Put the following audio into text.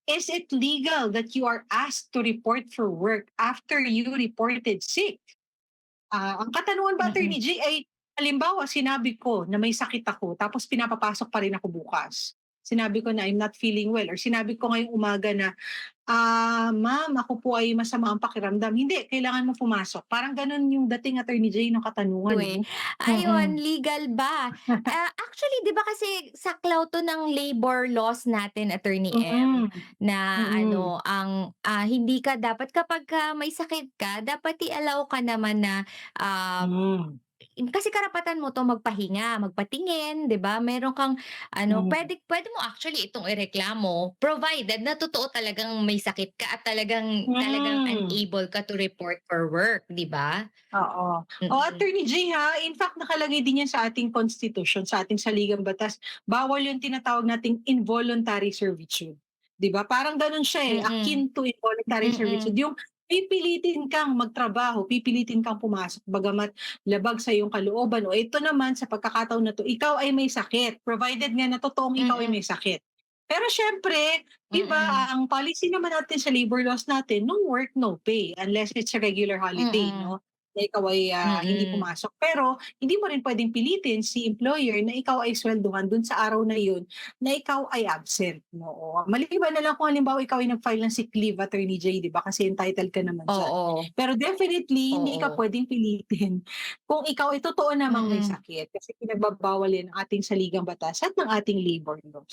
is it legal that you are asked to report for work after you reported sick? Ang katanungan ba, Mm. Attorney J, ay halimbawa sinabi ko na may sakit ako tapos pinapapasok pa rin ako bukas. Sinabi ko na I'm not feeling well or sinabi ko ngayong umaga na, "Ma'am, ako po ay masama ang pakiramdam." Hindi, kailangan mo pumasok. Parang gano'n yung dating, Attorney J, ng katanungan, Eh. 'no? Ayun, Mm. legal ba? Actually 'di ba kasi saklaw 'to ng labor laws natin, Attorney M, Mm. na Mm. ano, hindi ka dapat kapagka may sakit ka, dapat i-allow ka naman na, ah Hmm. kasi karapatan mo 'to magpahinga, magpatingin, 'di ba? Meron kang ano, Hmm. puwede puwede mo actually itong ireklamo provided na totoo talagang may sakit ka at talagang Hmm. unable ka to report for work, 'di ba? Oo. Oh, Mm. Attorney J, in fact nakalagay din yan sa ating constitution, sa ating saligang batas. Bawal yung tinatawag nating involuntary servitude, 'di ba? Parang gano'n siya, Mm. akin to involuntary servitude, Mm. yung pipilitin kang magtrabaho, pipilitin kang pumasok bagamat labag sa iyong kalooban o ito naman sa pagkakataon na 'to, ikaw ay may sakit, provided nga na totoong ikaw ay may Mm. sakit. Pero siyempre, 'di Mm. ba, ang policy naman natin sa labor laws natin, no work, no pay unless it's a regular holiday, Mm. 'no? Na ikaw ay, hindi Mm. pumasok. Pero hindi mo rin puwedeng pilitin si employer na ikaw ay swelduhan dun sa araw na yun na ikaw ay absent, oo. Maliban na lang kung halimbawa ikaw ay nag-file ng sick leave, Attorney J, 'di ba, kasi entitled ka naman diyan. Oo. Pero definitely hindi ka Oo. puwedeng pilitin kung ikaw ay totoo namang may Mm. sakit kasi pinagbabawal yan ng ating saligang batas at ng ating labor laws.